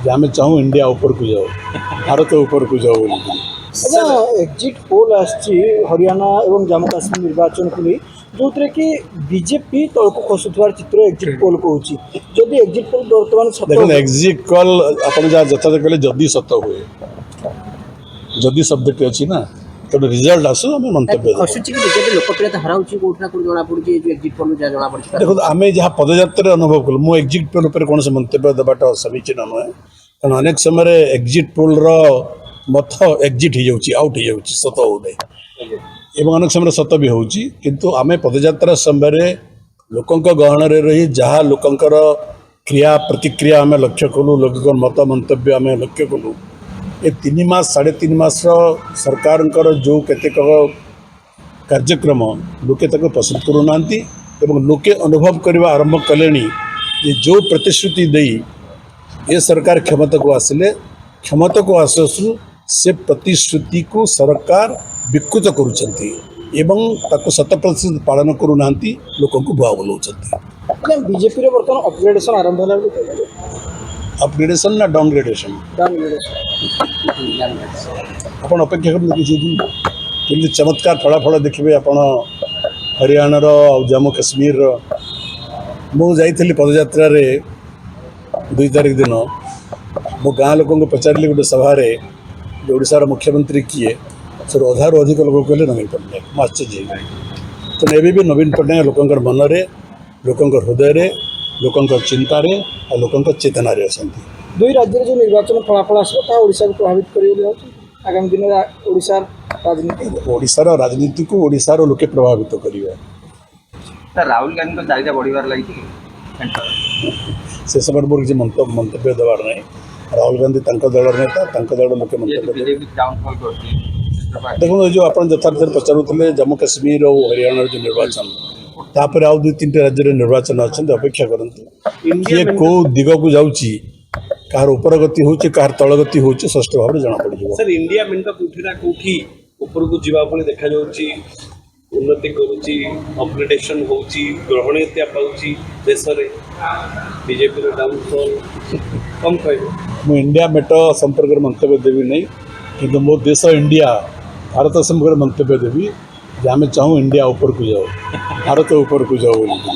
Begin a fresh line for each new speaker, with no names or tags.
जे आम चाहूँ इंडिया ऊपर को जाओ भारत ऊपर को जाओ बोलिकी
अच्छा एक्जिट पोल हरियाणा एवं जम्मू काश्मीर निर्वाचन को नहीं जो कि बीजेपी तौक खसुवर चित्र एक्जिट पोल कहूँ जदि एक्जिट पोल बर्तमान
देखो एक्जिट कॉल आप यथार्थ कहले जदि सत हुए जदि शब्द अच्छी ना तेणु रिजल्ट आसू आम मंतव्य
खसुची कि बीजेपी लोकप्रियता हराउची कोठना कोठ जणा पड़ुची जो एक्जिट पोल जा जणा पड़ुची
देखो आम जहाँ पदयात्रा अनुभव कलु मु एक्जिट पोल पर कौन मंतव्य देवाटा समीचीन नुहे कारण अनेक समय एक्जिट पोल मत एक्जिट हो जाऊँगी आउट हो जाऊँगी सत हो एवं अनेक समय सत भी होची किंतु आम पदयात्रा समय लोकों गहन रही जहाँ लोकंकर क्रिया प्रतिक्रिया आम लक्ष्य कलु लोक मत मंतव्य आम लक्ष्य कलु ये 3 मास 3.5 मास सरकार जो केतेक कार्यक्रम लोके तक पसंद करूना एवं लोके अनुभव करने आरंभ कले जो प्रतिश्रुति दे ये सरकार क्षमता को आसिले क्षमता को आसु से प्रतिश्रुति को सरकार विकृत करुँच एवं ताको 100% पालन करूना लोक भुआ बुलाऊँ
बीजेपी बर्तमान अपग्रेडेशन आरंभ है
अपग्रेडेशन ना डाउनग्रेडेशन आपण अपेक्षा कर किसी चमत्कार फलाफल देखिए आपण हरियाणा जम्मू काश्मीर मु जाइली पदयात्रा 2 तारीख दिन मो गाँ लोक पचारि गोटे सभार ओडार मुख्यमंत्री किए सर अधारू अधिक लोग कहले नवीन पट्टनायक मैं आश्चर्य तेणु एवं भी नवीन पट्टनायक लोक मनरे लोक हृदय लोक चिंतार और लोक चेतनार अच्छा
2 राज्य जो निर्वाचन फलाफल आसो ओडिशा को प्रभावित कर आगामी दिन ओडिशार राजनीति
ओडिशार राजनीति को ओडिशार लोके प्रभावित करेंगे
राहुल गांधी चाहिदा बढ़िबार लगी
से समय मोर किसी मंतव्य देवार नहीं राहुल गांधी दल नेता दल लोके मंतव्य देखो जो आप यथार्थ पचारूले जम्मू काश्मीर और हरियाणा जो निर्वाचन तापर आउ 2-3 राज्य निर्वाचन अच्छा अपेक्षा करते किए कौ दिग को जाऊँगी कहार उपर गति होची कहार तल गति होची स्पष्ट भाव में जना पड़
सर इंडिया मेंटा कोठी ना कोठी ऊपर को जीवा पने देखा जाउची उन्नति करूची अपग्रेडेशन होची ग्रहणीयता पाउची देश रे बीजेपी रो डाउनफॉल कम कहबो
मु इंडिया मेट संपर्क मंतव्य देवी नहीं किंतु मो देश इंडिया भारत संपर्क मंतव्य देवी जे आम चाहूँ इंडिया ऊपर को जाओ भारत ऊपर को जाओ बोलिकी